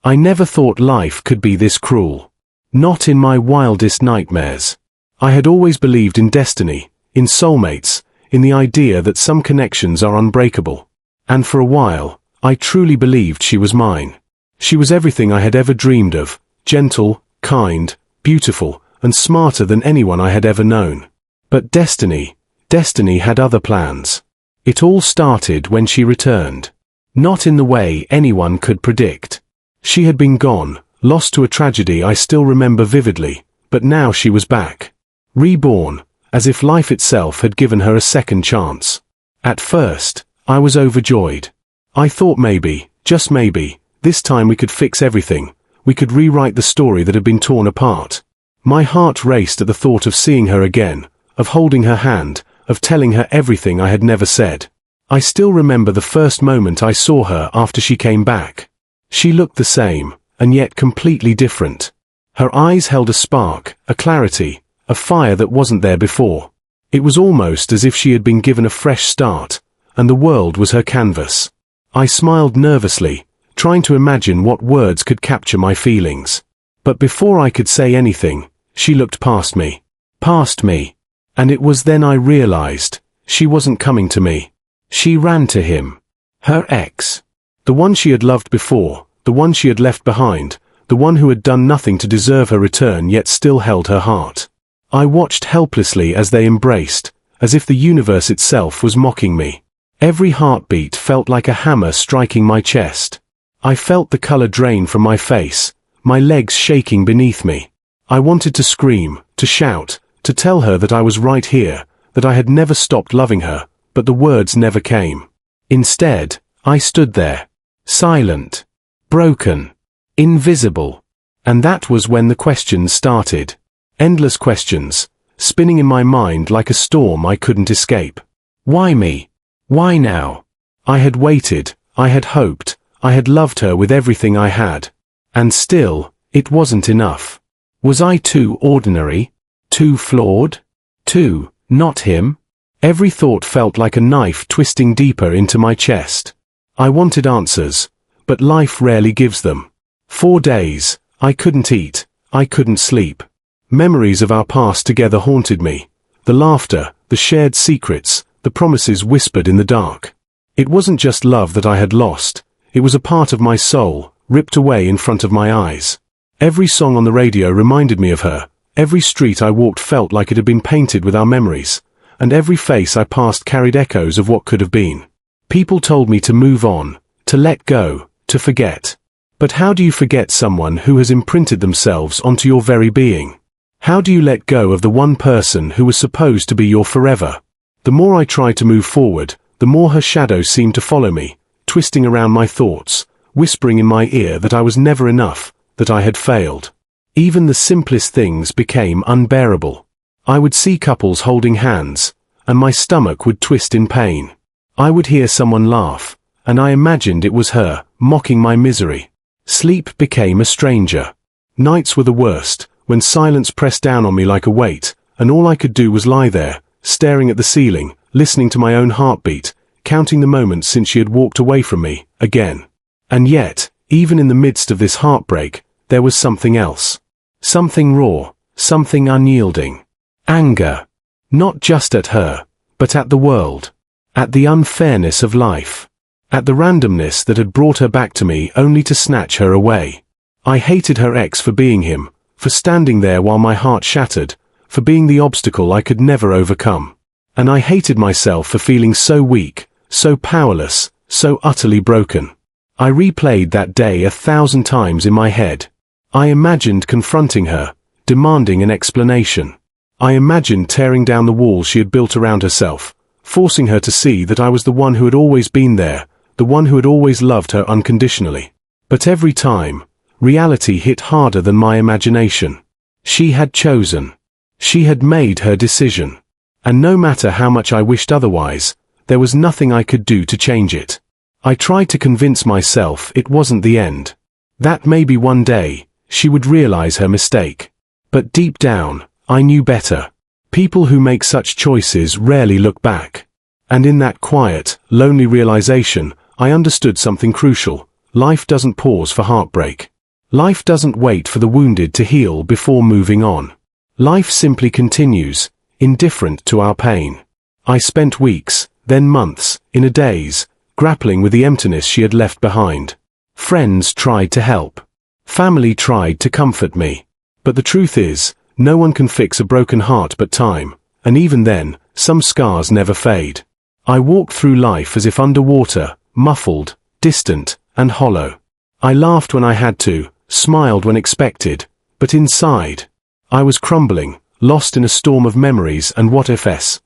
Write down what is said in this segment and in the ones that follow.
I never thought life could be this cruel. Not in my wildest nightmares. I had always believed in destiny, in soulmates, in the idea that some connections are unbreakable. And for a while, I truly believed she was mine. She was everything I had ever dreamed of, gentle, kind, beautiful, and smarter than anyone I had ever known. But destiny had other plans. It all started when she returned. Not in the way anyone could predict. She had been gone, lost to a tragedy I still remember vividly, but now she was back. Reborn, as if life itself had given her a second chance. At first, I was overjoyed. I thought maybe, just maybe, this time we could fix everything, we could rewrite the story that had been torn apart. My heart raced at the thought of seeing her again, of holding her hand, of telling her everything I had never said. I still remember the first moment I saw her after she came back. She looked the same, and yet completely different. Her eyes held a spark, a clarity, a fire that wasn't there before. It was almost as if she had been given a fresh start, and the world was her canvas. I smiled nervously, trying to imagine what words could capture my feelings. But before I could say anything, she looked past me. Past me. And it was then I realized, she wasn't coming to me. She ran to him. Her ex. The one she had loved before, the one she had left behind, the one who had done nothing to deserve her return yet still held her heart. I watched helplessly as they embraced, as if the universe itself was mocking me. Every heartbeat felt like a hammer striking my chest. I felt the color drain from my face, my legs shaking beneath me. I wanted to scream, to shout, to tell her that I was right here, that I had never stopped loving her, but the words never came. Instead, I stood there, silent, broken, invisible. And that was when the questions started. Endless questions, spinning in my mind like a storm I couldn't escape. Why me? Why now? I had waited, I had hoped, I had loved her with everything I had. And still, it wasn't enough. Was I too ordinary? Too flawed? Too, not him? Every thought felt like a knife twisting deeper into my chest. I wanted answers, but life rarely gives them. 4 days, I couldn't eat, I couldn't sleep. Memories of our past together haunted me. The laughter, the shared secrets, the promises whispered in the dark. It wasn't just love that I had lost, it was a part of my soul, ripped away in front of my eyes. Every song on the radio reminded me of her, every street I walked felt like it had been painted with our memories, and every face I passed carried echoes of what could have been. People told me to move on, to let go, to forget. But how do you forget someone who has imprinted themselves onto your very being? How do you let go of the one person who was supposed to be your forever? The more I tried to move forward, the more her shadow seemed to follow me, twisting around my thoughts, whispering in my ear that I was never enough, that I had failed. Even the simplest things became unbearable. I would see couples holding hands, and my stomach would twist in pain. I would hear someone laugh, and I imagined it was her, mocking my misery. Sleep became a stranger. Nights were the worst, when silence pressed down on me like a weight, and all I could do was lie there, staring at the ceiling, listening to my own heartbeat, counting the moments since she had walked away from me, again. And yet, even in the midst of this heartbreak, there was something else. Something raw, something unyielding. Anger. Not just at her, but at the world. At the unfairness of life. At the randomness that had brought her back to me only to snatch her away. I hated her ex for being him, for standing there while my heart shattered, for being the obstacle I could never overcome. And I hated myself for feeling so weak, so powerless, so utterly broken. I replayed that day 1,000 times in my head. I imagined confronting her, demanding an explanation. I imagined tearing down the walls she had built around herself, forcing her to see that I was the one who had always been there, the one who had always loved her unconditionally. But every time, reality hit harder than my imagination. She had chosen. She had made her decision. And no matter how much I wished otherwise, there was nothing I could do to change it. I tried to convince myself it wasn't the end. That maybe one day, she would realize her mistake. But deep down, I knew better. People who make such choices rarely look back. And in that quiet, lonely realization, I understood something crucial. Life doesn't pause for heartbreak. Life doesn't wait for the wounded to heal before moving on. Life simply continues, indifferent to our pain. I spent weeks, then months, in a daze, grappling with the emptiness she had left behind. Friends tried to help. Family tried to comfort me. But the truth is, no one can fix a broken heart but time, and even then, some scars never fade. I walked through life as if underwater, muffled, distant, and hollow. I laughed when I had to, smiled when expected, but inside, I was crumbling, lost in a storm of memories and what-ifs.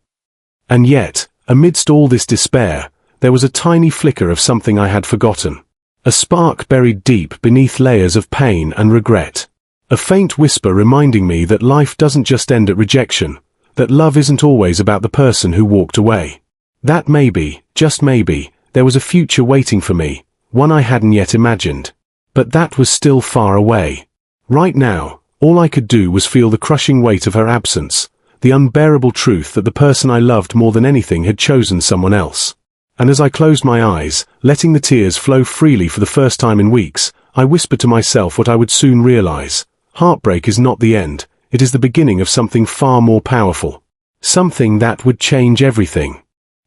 And yet, amidst all this despair, there was a tiny flicker of something I had forgotten. A spark buried deep beneath layers of pain and regret. A faint whisper reminding me that life doesn't just end at rejection, that love isn't always about the person who walked away. That maybe, just maybe, there was a future waiting for me, one I hadn't yet imagined. But that was still far away. Right now, all I could do was feel the crushing weight of her absence, the unbearable truth that the person I loved more than anything had chosen someone else. And as I closed my eyes, letting the tears flow freely for the first time in weeks, I whispered to myself what I would soon realize. Heartbreak is not the end, it is the beginning of something far more powerful. Something that would change everything.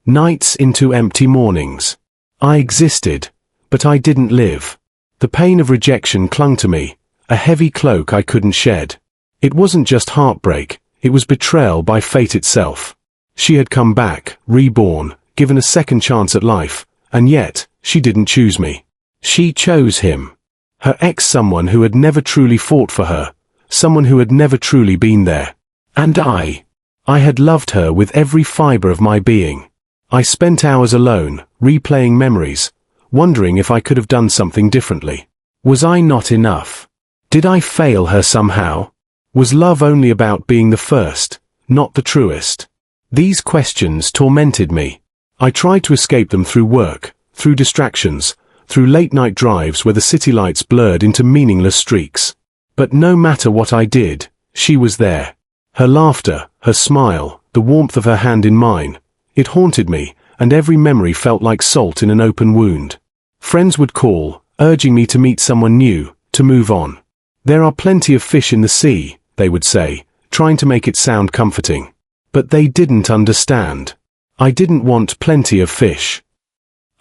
Nights into empty mornings. I existed, but I didn't live. The pain of rejection clung to me, a heavy cloak I couldn't shed. It wasn't just heartbreak, it was betrayal by fate itself. She had come back, reborn, given a second chance at life, and yet, she didn't choose me. She chose him. Her ex, someone who had never truly fought for her, someone who had never truly been there. And I had loved her with every fiber of my being. I spent hours alone, replaying memories, wondering if I could have done something differently. Was I not enough? Did I fail her somehow? Was love only about being the first, not the truest? These questions tormented me. I tried to escape them through work, through distractions, through late-night drives where the city lights blurred into meaningless streaks. But no matter what I did, she was there. Her laughter, her smile, the warmth of her hand in mine. It haunted me, and every memory felt like salt in an open wound. Friends would call, urging me to meet someone new, to move on. There are plenty of fish in the sea, they would say, trying to make it sound comforting. But they didn't understand. I didn't want plenty of fish.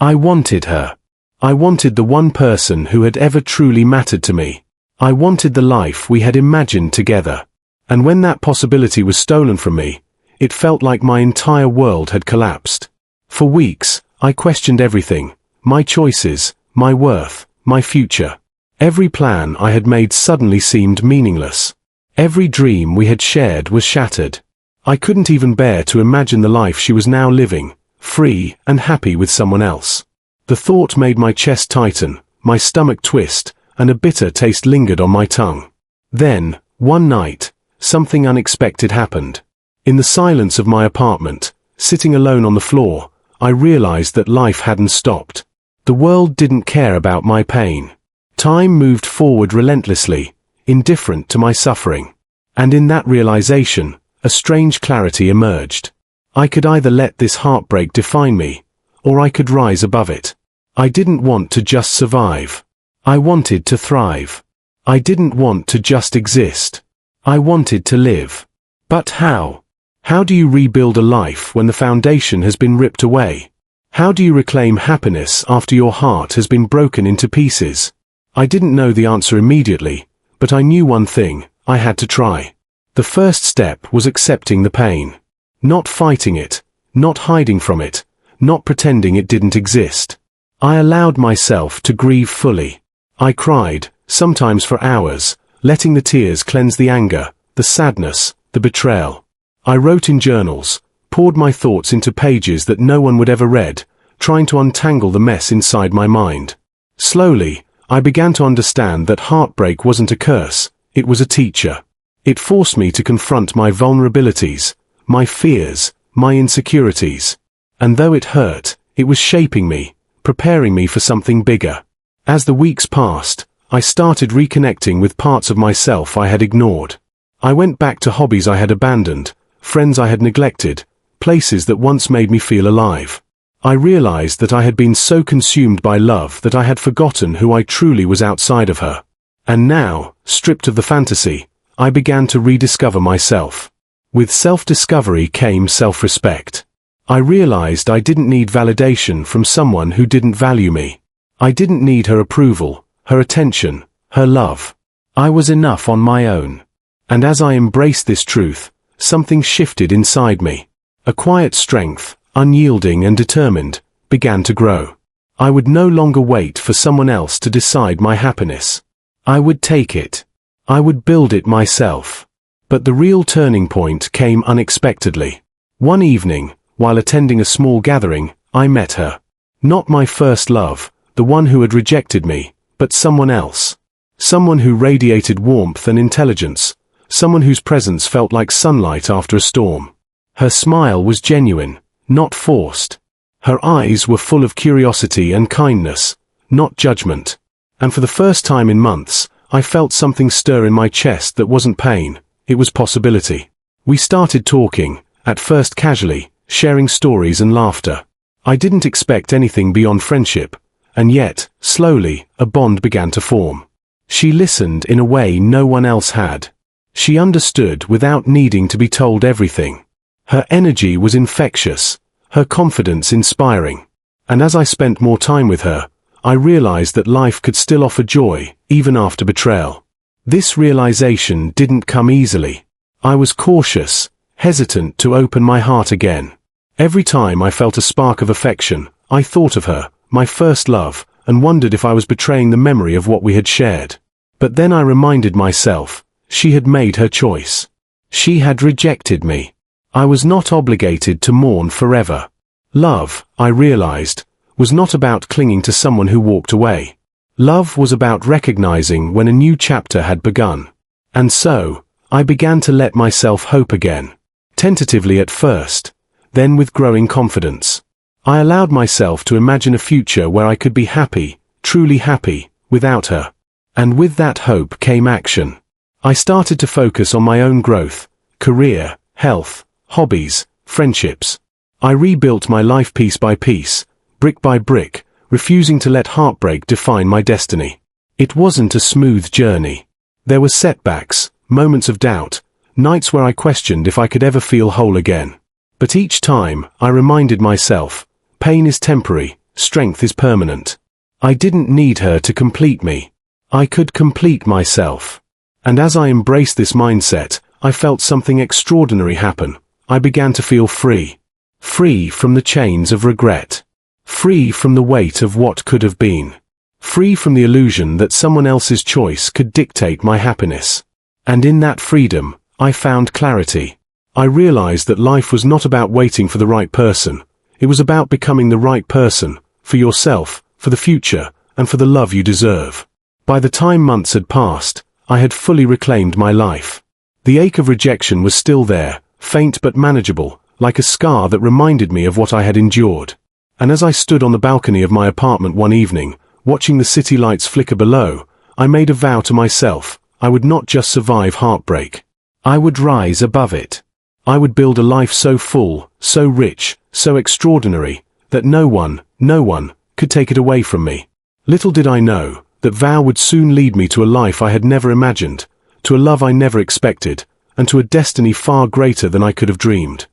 I wanted her. I wanted the one person who had ever truly mattered to me. I wanted the life we had imagined together. And when that possibility was stolen from me, it felt like my entire world had collapsed. For weeks, I questioned everything. My choices, my worth, my future. Every plan I had made suddenly seemed meaningless. Every dream we had shared was shattered. I couldn't even bear to imagine the life she was now living, free and happy with someone else. The thought made my chest tighten, my stomach twist, and a bitter taste lingered on my tongue. Then, one night, something unexpected happened. In the silence of my apartment, sitting alone on the floor, I realized that life hadn't stopped. The world didn't care about my pain. Time moved forward relentlessly, indifferent to my suffering. And in that realization, a strange clarity emerged. I could either let this heartbreak define me, or I could rise above it. I didn't want to just survive. I wanted to thrive. I didn't want to just exist. I wanted to live. But how? How do you rebuild a life when the foundation has been ripped away? How do you reclaim happiness after your heart has been broken into pieces? I didn't know the answer immediately, but I knew one thing: I had to try. The first step was accepting the pain. Not fighting it, not hiding from it, not pretending it didn't exist. I allowed myself to grieve fully. I cried, sometimes for hours, letting the tears cleanse the anger, the sadness, the betrayal. I wrote in journals, poured my thoughts into pages that no one would ever read, trying to untangle the mess inside my mind. Slowly, I began to understand that heartbreak wasn't a curse, it was a teacher. It forced me to confront my vulnerabilities, my fears, my insecurities. And though it hurt, it was shaping me, preparing me for something bigger. As the weeks passed, I started reconnecting with parts of myself I had ignored. I went back to hobbies I had abandoned, friends I had neglected, places that once made me feel alive. I realized that I had been so consumed by love that I had forgotten who I truly was outside of her. And now, stripped of the fantasy, I began to rediscover myself. With self-discovery came self-respect. I realized I didn't need validation from someone who didn't value me. I didn't need her approval, her attention, her love. I was enough on my own. And as I embraced this truth, something shifted inside me. A quiet strength, unyielding and determined, began to grow. I would no longer wait for someone else to decide my happiness. I would take it. I would build it myself. But the real turning point came unexpectedly. One evening, while attending a small gathering, I met her. Not my first love, the one who had rejected me, but someone else. Someone who radiated warmth and intelligence. Someone whose presence felt like sunlight after a storm. Her smile was genuine, not forced. Her eyes were full of curiosity and kindness, not judgment. And for the first time in months, I felt something stir in my chest that wasn't pain, it was possibility. We started talking, at first casually, sharing stories and laughter. I didn't expect anything beyond friendship, and yet, slowly, a bond began to form. She listened in a way no one else had. She understood without needing to be told everything. Her energy was infectious, her confidence inspiring. And as I spent more time with her, I realized that life could still offer joy, even after betrayal. This realization didn't come easily. I was cautious, hesitant to open my heart again. Every time I felt a spark of affection, I thought of her, my first love, and wondered if I was betraying the memory of what we had shared. But then I reminded myself, she had made her choice. She had rejected me. I was not obligated to mourn forever. Love, I realized, was not about clinging to someone who walked away. Love was about recognizing when a new chapter had begun. And so, I began to let myself hope again. Tentatively at first, then with growing confidence. I allowed myself to imagine a future where I could be happy, truly happy, without her. And with that hope came action. I started to focus on my own growth, career, health, hobbies, friendships. I rebuilt my life piece by piece, brick by brick, refusing to let heartbreak define my destiny. It wasn't a smooth journey. There were setbacks, moments of doubt, nights where I questioned if I could ever feel whole again. But each time, I reminded myself, pain is temporary, strength is permanent. I didn't need her to complete me. I could complete myself. And as I embraced this mindset, I felt something extraordinary happen. I began to feel free. Free from the chains of regret. Free from the weight of what could have been. Free from the illusion that someone else's choice could dictate my happiness. And in that freedom, I found clarity. I realized that life was not about waiting for the right person. It was about becoming the right person, for yourself, for the future, and for the love you deserve. By the time months had passed, I had fully reclaimed my life. The ache of rejection was still there, faint but manageable, like a scar that reminded me of what I had endured. And as I stood on the balcony of my apartment one evening, watching the city lights flicker below, I made a vow to myself, I would not just survive heartbreak. I would rise above it. I would build a life so full, so rich, so extraordinary, that no one could take it away from me. Little did I know, that vow would soon lead me to a life I had never imagined, to a love I never expected, and to a destiny far greater than I could have dreamed.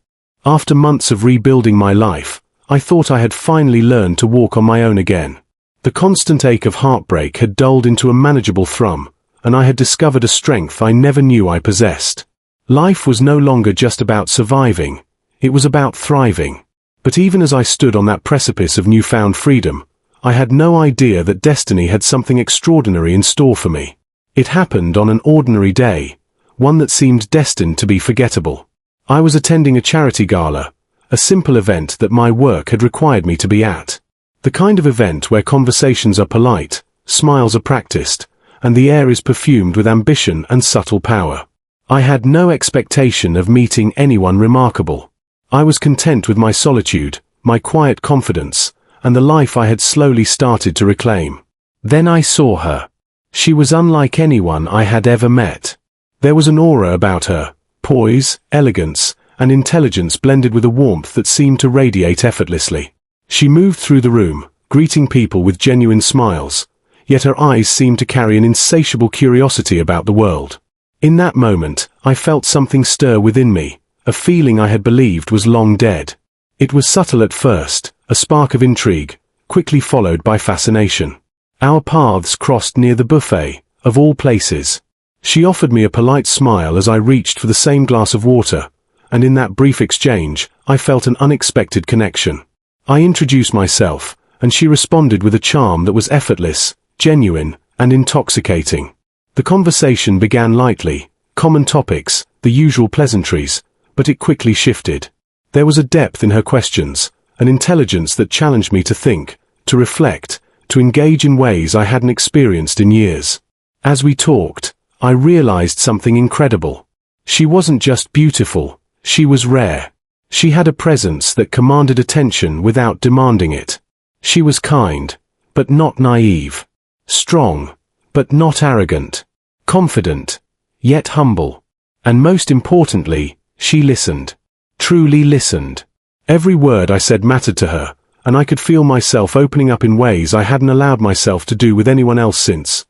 After months of rebuilding my life, I thought I had finally learned to walk on my own again. The constant ache of heartbreak had dulled into a manageable thrum, and I had discovered a strength I never knew I possessed. Life was no longer just about surviving, it was about thriving. But even as I stood on that precipice of newfound freedom, I had no idea that destiny had something extraordinary in store for me. It happened on an ordinary day, one that seemed destined to be forgettable. I was attending a charity gala, a simple event that my work had required me to be at. The kind of event where conversations are polite, smiles are practiced, and the air is perfumed with ambition and subtle power. I had no expectation of meeting anyone remarkable. I was content with my solitude, my quiet confidence, and the life I had slowly started to reclaim. Then I saw her. She was unlike anyone I had ever met. There was an aura about her, poise, elegance, and intelligence blended with a warmth that seemed to radiate effortlessly. She moved through the room, greeting people with genuine smiles, yet her eyes seemed to carry an insatiable curiosity about the world. In that moment, I felt something stir within me, a feeling I had believed was long dead. It was subtle at first, a spark of intrigue, quickly followed by fascination. Our paths crossed near the buffet, of all places. She offered me a polite smile as I reached for the same glass of water, and in that brief exchange, I felt an unexpected connection. I introduced myself, and she responded with a charm that was effortless, genuine, and intoxicating. The conversation began lightly, common topics, the usual pleasantries, but it quickly shifted. There was a depth in her questions, an intelligence that challenged me to think, to reflect, to engage in ways I hadn't experienced in years. As we talked, I realized something incredible. She wasn't just beautiful, she was rare. She had a presence that commanded attention without demanding it. She was kind, but not naive. Strong, but not arrogant. Confident, yet humble. And most importantly, she listened. Truly listened. Every word I said mattered to her, and I could feel myself opening up in ways I hadn't allowed myself to do with anyone else since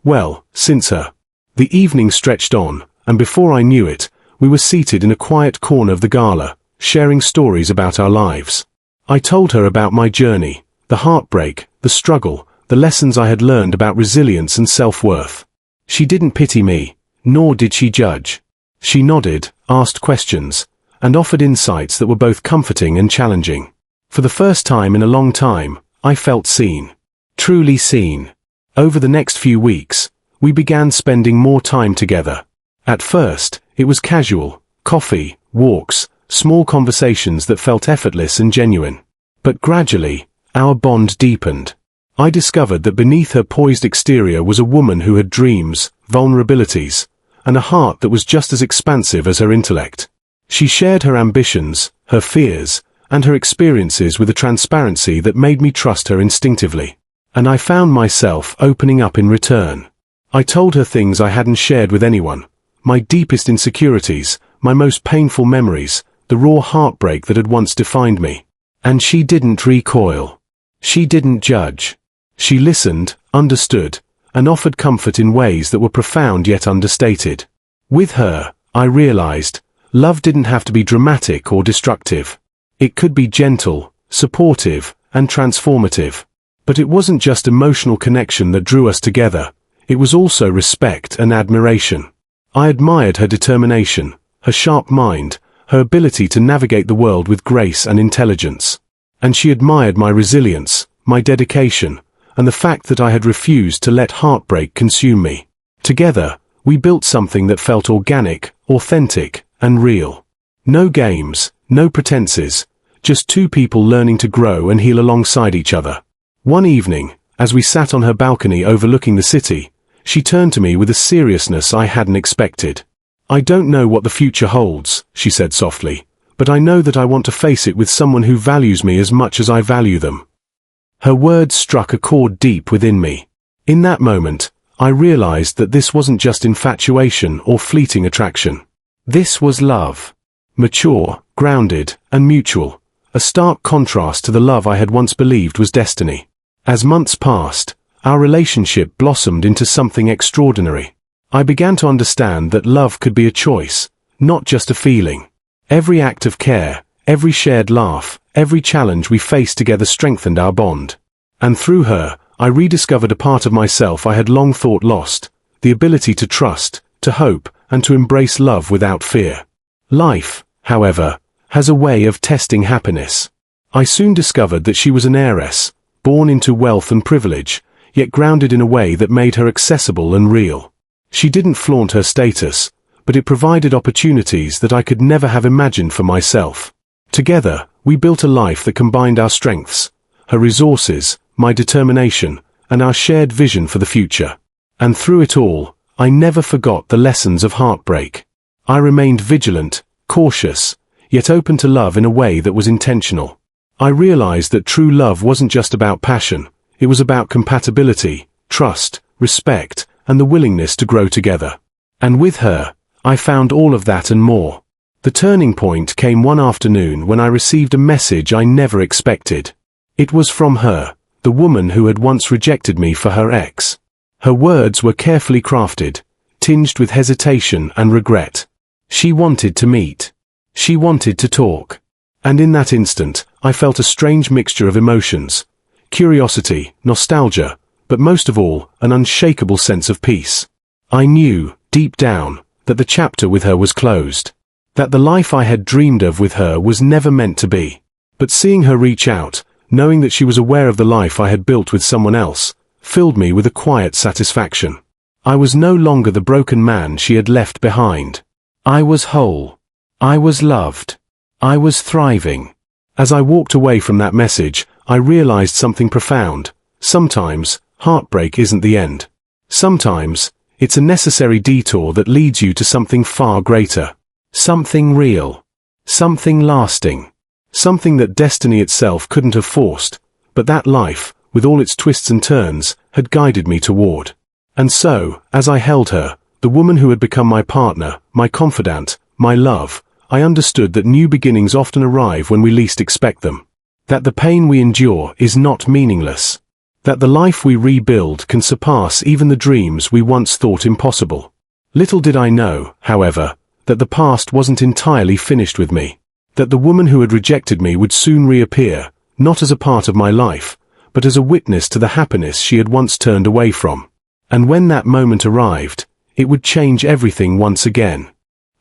her. The evening stretched on, and before I knew it, we were seated in a quiet corner of the gala, sharing stories about our lives. I told her about my journey, the heartbreak, the struggle, the lessons I had learned about resilience and self-worth. She didn't pity me, nor did she judge. She nodded, asked questions, and offered insights that were both comforting and challenging. For the first time in a long time, I felt seen. Truly seen. Over the next few weeks, we began spending more time together. At first, it was casual, coffee, walks, small conversations that felt effortless and genuine. But gradually, our bond deepened. I discovered that beneath her poised exterior was a woman who had dreams, vulnerabilities, and a heart that was just as expansive as her intellect. She shared her ambitions, her fears, and her experiences with a transparency that made me trust her instinctively. And I found myself opening up in return. I told her things I hadn't shared with anyone, my deepest insecurities, my most painful memories, the raw heartbreak that had once defined me. And she didn't recoil. She didn't judge. She listened, understood, and offered comfort in ways that were profound yet understated. With her, I realized, love didn't have to be dramatic or destructive. It could be gentle, supportive, and transformative. But it wasn't just emotional connection that drew us together, it was also respect and admiration. I admired her determination, her sharp mind, her ability to navigate the world with grace and intelligence. And she admired my resilience, my dedication, and the fact that I had refused to let heartbreak consume me. Together, we built something that felt organic, authentic, and real. No games, no pretenses, just two people learning to grow and heal alongside each other. One evening, as we sat on her balcony overlooking the city, she turned to me with a seriousness I hadn't expected. "I don't know what the future holds," she said softly, "but I know that I want to face it with someone who values me as much as I value them." Her words struck a chord deep within me. In that moment, I realized that this wasn't just infatuation or fleeting attraction. This was love. Mature, grounded, and mutual, a stark contrast to the love I had once believed was destiny. As months passed, our relationship blossomed into something extraordinary. I began to understand that love could be a choice, not just a feeling. Every act of care, every shared laugh, every challenge we faced together strengthened our bond. And through her, I rediscovered a part of myself I had long thought lost, the ability to trust, to hope, and to embrace love without fear. Life, however, has a way of testing happiness. I soon discovered that she was an heiress, born into wealth and privilege, yet grounded in a way that made her accessible and real. She didn't flaunt her status, but it provided opportunities that I could never have imagined for myself. Together, we built a life that combined our strengths, her resources, my determination, and our shared vision for the future. And through it all, I never forgot the lessons of heartbreak. I remained vigilant, cautious, yet open to love in a way that was intentional. I realized that true love wasn't just about passion, it was about compatibility, trust, respect, and the willingness to grow together. And with her, I found all of that and more. The turning point came one afternoon when I received a message I never expected. It was from her, the woman who had once rejected me for her ex. Her words were carefully crafted, tinged with hesitation and regret. She wanted to meet. She wanted to talk. And in that instant, I felt a strange mixture of emotions: curiosity, nostalgia, but most of all, an unshakable sense of peace. I knew, deep down, that the chapter with her was closed. That the life I had dreamed of with her was never meant to be. But seeing her reach out, knowing that she was aware of the life I had built with someone else, filled me with a quiet satisfaction. I was no longer the broken man she had left behind. I was whole. I was loved. I was thriving. As I walked away from that message, I realized something profound. Sometimes, heartbreak isn't the end. Sometimes, it's a necessary detour that leads you to something far greater. Something real. Something lasting. Something that destiny itself couldn't have forced, but that life, with all its twists and turns, had guided me toward. And so, as I held her, the woman who had become my partner, my confidant, my love, I understood that new beginnings often arrive when we least expect them. That the pain we endure is not meaningless. That the life we rebuild can surpass even the dreams we once thought impossible. Little did I know, however, that the past wasn't entirely finished with me. That the woman who had rejected me would soon reappear, not as a part of my life, but as a witness to the happiness she had once turned away from. And when that moment arrived, it would change everything once again.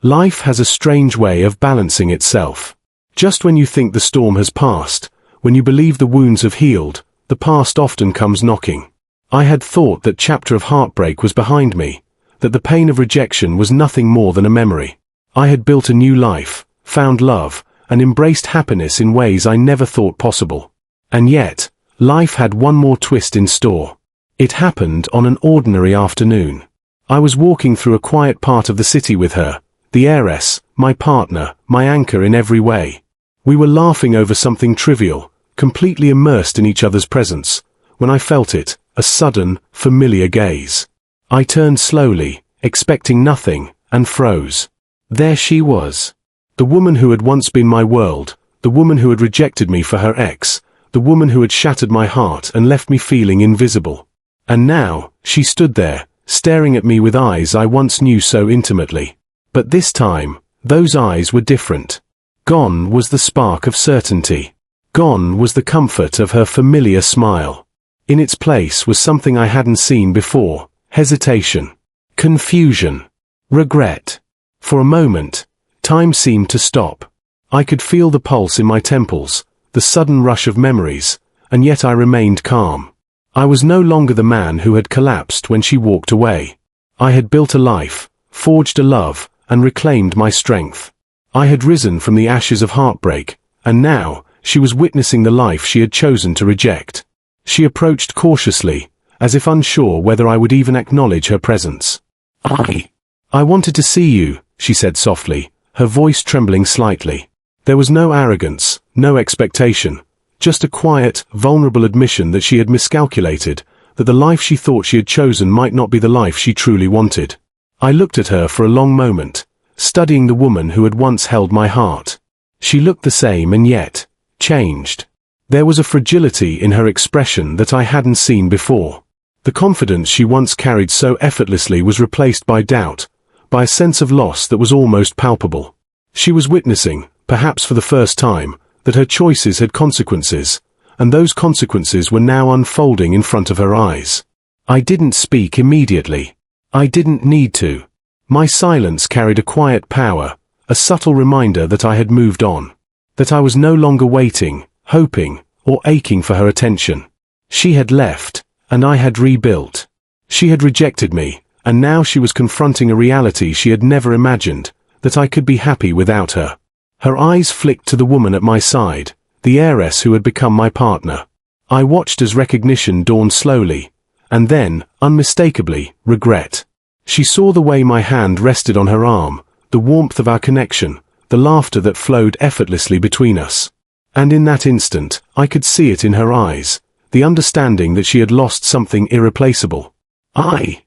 Life has a strange way of balancing itself. Just when you think the storm has passed, when you believe the wounds have healed, the past often comes knocking. I had thought that chapter of heartbreak was behind me, that the pain of rejection was nothing more than a memory. I had built a new life, found love, and embraced happiness in ways I never thought possible. And yet, life had one more twist in store. It happened on an ordinary afternoon. I was walking through a quiet part of the city with her, the heiress, my partner, my anchor in every way. We were laughing over something trivial, completely immersed in each other's presence, when I felt it, a sudden, familiar gaze. I turned slowly, expecting nothing, and froze. There she was. The woman who had once been my world, the woman who had rejected me for her ex, the woman who had shattered my heart and left me feeling invisible. And now, she stood there, staring at me with eyes I once knew so intimately. But this time, those eyes were different. Gone was the spark of certainty. Gone was the comfort of her familiar smile. In its place was something I hadn't seen before: hesitation, confusion, regret. For a moment, time seemed to stop. I could feel the pulse in my temples, the sudden rush of memories, and yet I remained calm. I was no longer the man who had collapsed when she walked away. I had built a life, forged a love, and reclaimed my strength. I had risen from the ashes of heartbreak, and now, she was witnessing the life she had chosen to reject. She approached cautiously, as if unsure whether I would even acknowledge her presence. I wanted to see you, she said softly, her voice trembling slightly. There was no arrogance, no expectation, just a quiet, vulnerable admission that she had miscalculated, that the life she thought she had chosen might not be the life she truly wanted. I looked at her for a long moment, studying the woman who had once held my heart. She looked the same and yet, changed. There was a fragility in her expression that I hadn't seen before. The confidence she once carried so effortlessly was replaced by doubt, by a sense of loss that was almost palpable. She was witnessing, perhaps for the first time, that her choices had consequences, and those consequences were now unfolding in front of her eyes. I didn't speak immediately. I didn't need to. My silence carried a quiet power, a subtle reminder that I had moved on, that I was no longer waiting, hoping, or aching for her attention. She had left, and I had rebuilt. She had rejected me, and now she was confronting a reality she had never imagined, that I could be happy without her. Her eyes flicked to the woman at my side, the heiress who had become my partner. I watched as recognition dawned slowly, and then, unmistakably, regret. She saw the way my hand rested on her arm, the warmth of our connection, the laughter that flowed effortlessly between us. And in that instant, I could see it in her eyes, the understanding that she had lost something irreplaceable.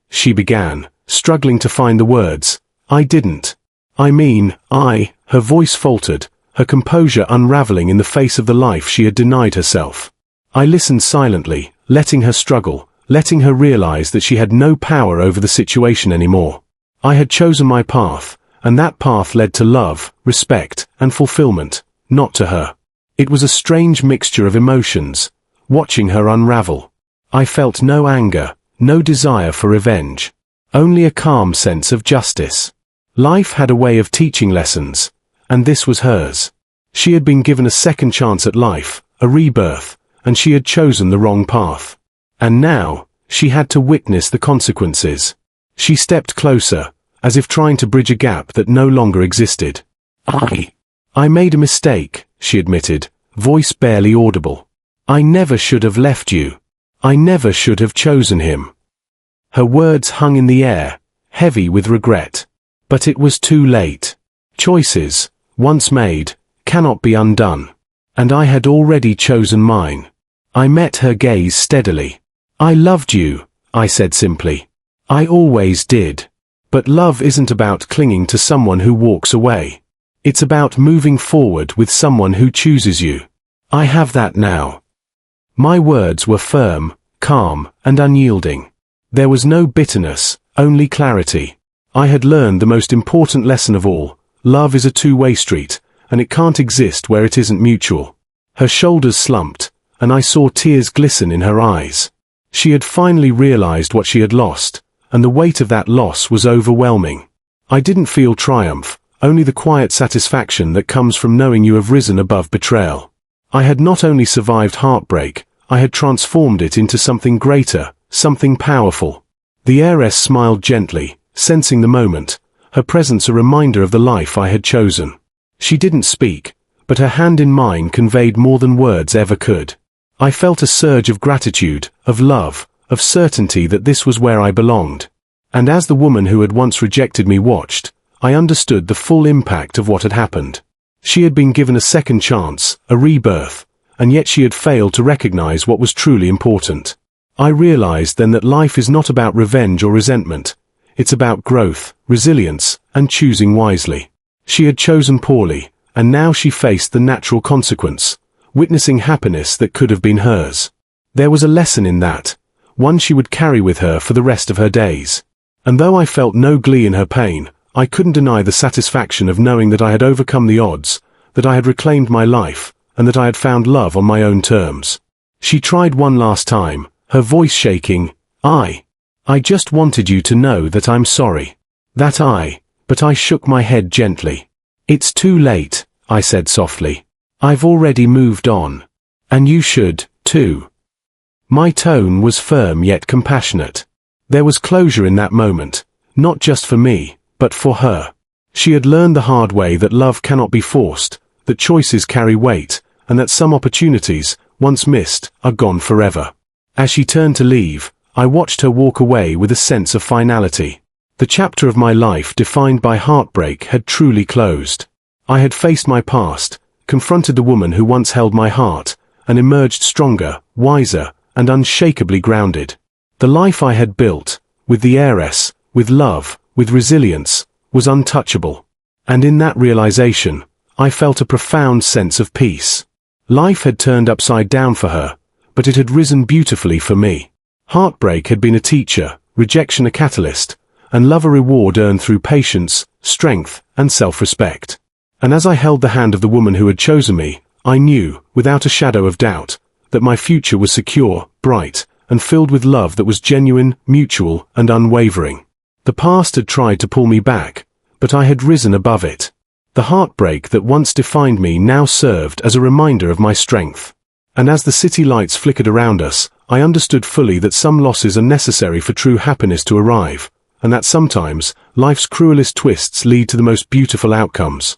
She began, struggling to find the words. Her voice faltered, her composure unraveling in the face of the life she had denied herself. I listened silently, letting her struggle, letting her realize that she had no power over the situation anymore. I had chosen my path, and that path led to love, respect, and fulfillment, not to her. It was a strange mixture of emotions, watching her unravel. I felt no anger, no desire for revenge, only a calm sense of justice. Life had a way of teaching lessons, and this was hers. She had been given a second chance at life, a rebirth, and she had chosen the wrong path. And now, she had to witness the consequences. She stepped closer, as if trying to bridge a gap that no longer existed. I made a mistake, she admitted, voice barely audible. I never should have left you. I never should have chosen him. Her words hung in the air, heavy with regret. But it was too late. Choices, once made, cannot be undone. And I had already chosen mine. I met her gaze steadily. I loved you, I said simply. I always did. But love isn't about clinging to someone who walks away. It's about moving forward with someone who chooses you. I have that now. My words were firm, calm, and unyielding. There was no bitterness, only clarity. I had learned the most important lesson of all: love is a two-way street, and it can't exist where it isn't mutual. Her shoulders slumped, and I saw tears glisten in her eyes. She had finally realized what she had lost, and the weight of that loss was overwhelming. I didn't feel triumph, only the quiet satisfaction that comes from knowing you have risen above betrayal. I had not only survived heartbreak, I had transformed it into something greater, something powerful. The heiress smiled gently, sensing the moment, her presence a reminder of the life I had chosen. She didn't speak, but her hand in mine conveyed more than words ever could. I felt a surge of gratitude, of love, of certainty that this was where I belonged. And as the woman who had once rejected me watched, I understood the full impact of what had happened. She had been given a second chance, a rebirth, and yet she had failed to recognize what was truly important. I realized then that life is not about revenge or resentment. It's about growth, resilience, and choosing wisely. She had chosen poorly, and now she faced the natural consequence, witnessing happiness that could have been hers. There was a lesson in that, one she would carry with her for the rest of her days. And though I felt no glee in her pain, I couldn't deny the satisfaction of knowing that I had overcome the odds, that I had reclaimed my life, and that I had found love on my own terms. She tried one last time, her voice shaking. I just wanted you to know that I'm sorry. But I shook my head gently. It's too late, I said softly. I've already moved on. And you should, too. My tone was firm yet compassionate. There was closure in that moment, not just for me, but for her. She had learned the hard way that love cannot be forced, that choices carry weight, and that some opportunities, once missed, are gone forever. As she turned to leave, I watched her walk away with a sense of finality. The chapter of my life defined by heartbreak had truly closed. I had faced my past, confronted the woman who once held my heart, and emerged stronger, wiser, and unshakably grounded. The life I had built, with the heiress, with love, with resilience, was untouchable. And in that realization, I felt a profound sense of peace. Life had turned upside down for her, but it had risen beautifully for me. Heartbreak had been a teacher, rejection a catalyst, and love a reward earned through patience, strength, and self-respect. And as I held the hand of the woman who had chosen me, I knew, without a shadow of doubt, that my future was secure, bright, and filled with love that was genuine, mutual, and unwavering. The past had tried to pull me back, but I had risen above it. The heartbreak that once defined me now served as a reminder of my strength. And as the city lights flickered around us, I understood fully that some losses are necessary for true happiness to arrive, and that sometimes, life's cruelest twists lead to the most beautiful outcomes.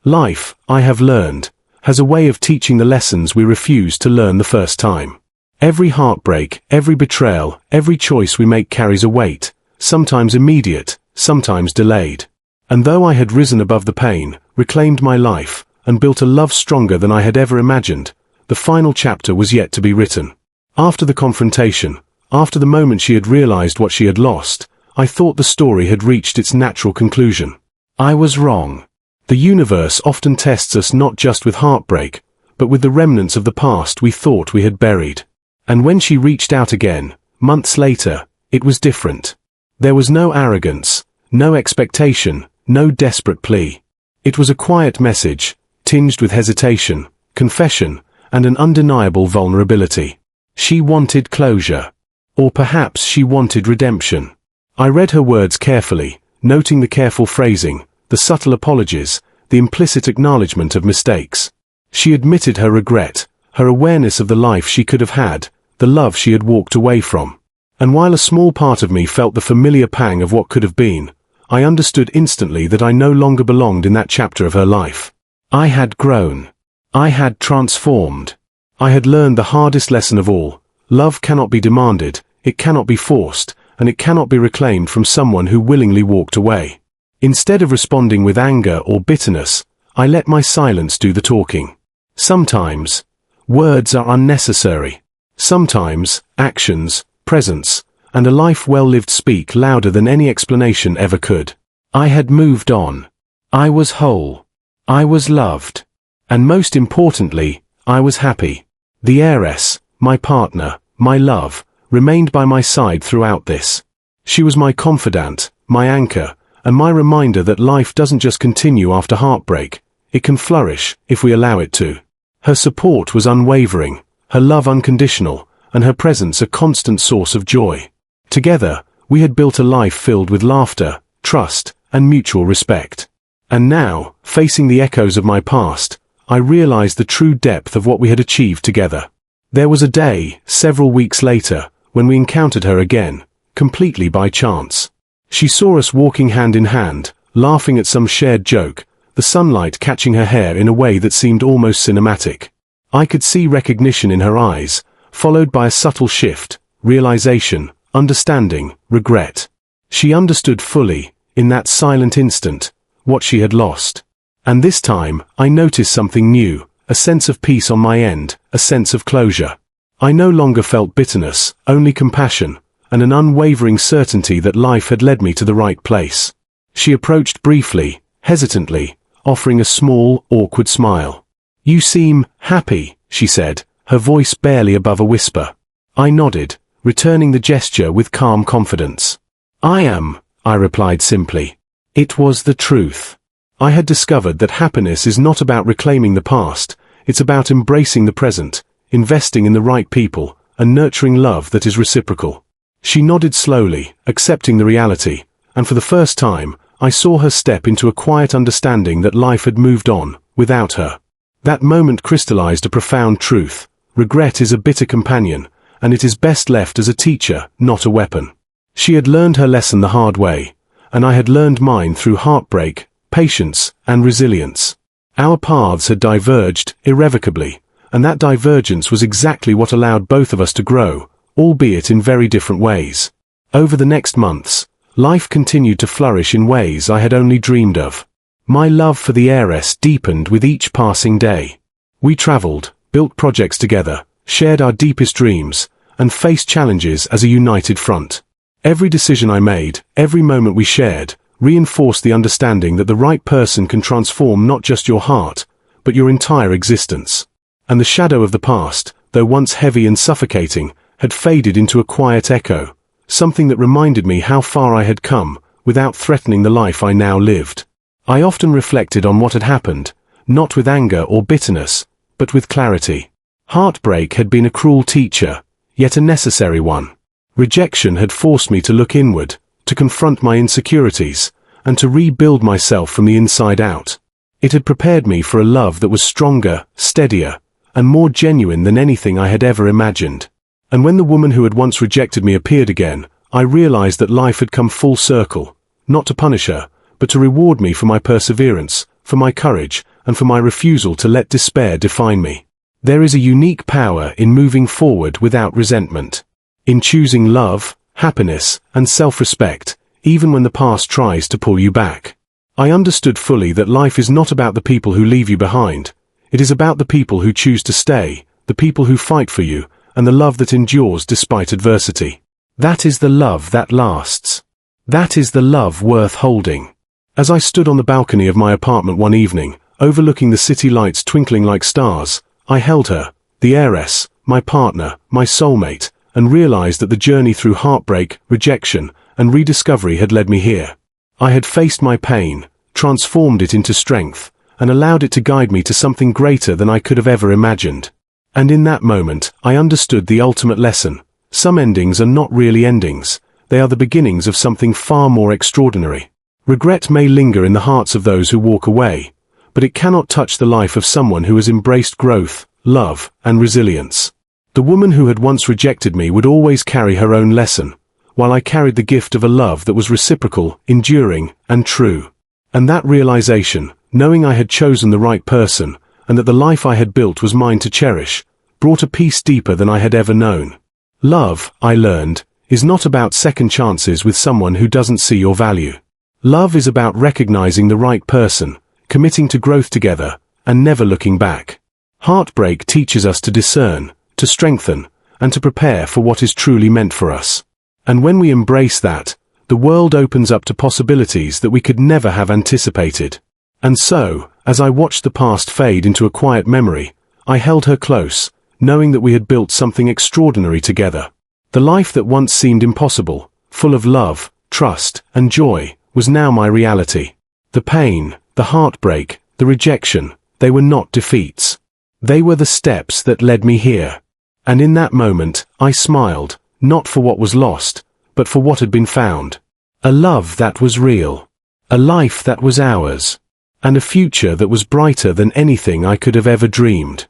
Life, I have learned, has a way of teaching the lessons we refuse to learn the first time. Every heartbreak, every betrayal, every choice we make carries a weight, sometimes immediate, sometimes delayed. And though I had risen above the pain, reclaimed my life, and built a love stronger than I had ever imagined, the final chapter was yet to be written. After the confrontation, after the moment she had realized what she had lost, I thought the story had reached its natural conclusion. I was wrong. The universe often tests us not just with heartbreak, but with the remnants of the past we thought we had buried. And when she reached out again, months later, it was different. There was no arrogance, no expectation, no desperate plea. It was a quiet message, tinged with hesitation, confession, and an undeniable vulnerability. She wanted closure. Or perhaps she wanted redemption. I read her words carefully, noting the careful phrasing, the subtle apologies, the implicit acknowledgement of mistakes. She admitted her regret, her awareness of the life she could have had, the love she had walked away from. And while a small part of me felt the familiar pang of what could have been, I understood instantly that I no longer belonged in that chapter of her life. I had grown. I had transformed. I had learned the hardest lesson of all. Love cannot be demanded, it cannot be forced, and it cannot be reclaimed from someone who willingly walked away. Instead of responding with anger or bitterness, I let my silence do the talking. Sometimes, words are unnecessary. Sometimes, actions, presence, and a life well lived speak louder than any explanation ever could. I had moved on. I was whole. I was loved. And most importantly, I was happy. The heiress, my partner, my love, remained by my side throughout this. She was my confidant, my anchor, and my reminder that life doesn't just continue after heartbreak, it can flourish if we allow it to. Her support was unwavering, her love unconditional, and her presence a constant source of joy. Together, we had built a life filled with laughter, trust, and mutual respect. And now, facing the echoes of my past, I realized the true depth of what we had achieved together. There was a day, several weeks later, when we encountered her again, completely by chance. She saw us walking hand in hand, laughing at some shared joke, the sunlight catching her hair in a way that seemed almost cinematic. I could see recognition in her eyes, followed by a subtle shift, realization, understanding, regret. She understood fully, in that silent instant, what she had lost. And this time, I noticed something new, a sense of peace on my end, a sense of closure. I no longer felt bitterness, only compassion, and an unwavering certainty that life had led me to the right place. She approached briefly, hesitantly, offering a small, awkward smile. "You seem happy," she said, her voice barely above a whisper. I nodded, returning the gesture with calm confidence. "I am," I replied simply. It was the truth. I had discovered that happiness is not about reclaiming the past, it's about embracing the present, investing in the right people, and nurturing love that is reciprocal. She nodded slowly, accepting the reality, and for the first time, I saw her step into a quiet understanding that life had moved on, without her. That moment crystallized a profound truth. Regret is a bitter companion, and it is best left as a teacher, not a weapon. She had learned her lesson the hard way, and I had learned mine through heartbreak, patience, and resilience. Our paths had diverged, irrevocably, and that divergence was exactly what allowed both of us to grow, albeit in very different ways. Over the next months, life continued to flourish in ways I had only dreamed of. My love for the heiress deepened with each passing day. We traveled, built projects together, shared our deepest dreams, and faced challenges as a united front. Every decision I made, every moment we shared, reinforced the understanding that the right person can transform not just your heart, but your entire existence. And the shadow of the past, though once heavy and suffocating, had faded into a quiet echo, something that reminded me how far I had come, without threatening the life I now lived. I often reflected on what had happened, not with anger or bitterness, but with clarity. Heartbreak had been a cruel teacher, yet a necessary one. Rejection had forced me to look inward, to confront my insecurities, and to rebuild myself from the inside out. It had prepared me for a love that was stronger, steadier, and more genuine than anything I had ever imagined. And when the woman who had once rejected me appeared again, I realized that life had come full circle, not to punish her, but to reward me for my perseverance, for my courage, and for my refusal to let despair define me. There is a unique power in moving forward without resentment. In choosing love, happiness, and self-respect, even when the past tries to pull you back. I understood fully that life is not about the people who leave you behind. It is about the people who choose to stay, the people who fight for you, and the love that endures despite adversity. That is the love that lasts. That is the love worth holding. As I stood on the balcony of my apartment one evening, overlooking the city lights twinkling like stars, I held her, the heiress, my partner, my soulmate, and realized that the journey through heartbreak, rejection, and rediscovery had led me here. I had faced my pain, transformed it into strength, and allowed it to guide me to something greater than I could have ever imagined. And in that moment, I understood the ultimate lesson. Some endings are not really endings. They are the beginnings of something far more extraordinary. Regret may linger in the hearts of those who walk away, but it cannot touch the life of someone who has embraced growth, love, and resilience. The woman who had once rejected me would always carry her own lesson, while I carried the gift of a love that was reciprocal, enduring, and true. And that realization, knowing I had chosen the right person, and that the life I had built was mine to cherish, brought a peace deeper than I had ever known. Love, I learned, is not about second chances with someone who doesn't see your value. Love is about recognizing the right person, committing to growth together, and never looking back. Heartbreak teaches us to discern, to strengthen, and to prepare for what is truly meant for us. And when we embrace that, the world opens up to possibilities that we could never have anticipated. And so, as I watched the past fade into a quiet memory, I held her close, knowing that we had built something extraordinary together. The life that once seemed impossible, full of love, trust, and joy, was now my reality. The pain, the heartbreak, the rejection, they were not defeats. They were the steps that led me here. And in that moment, I smiled, not for what was lost, but for what had been found. A love that was real. A life that was ours. And a future that was brighter than anything I could have ever dreamed.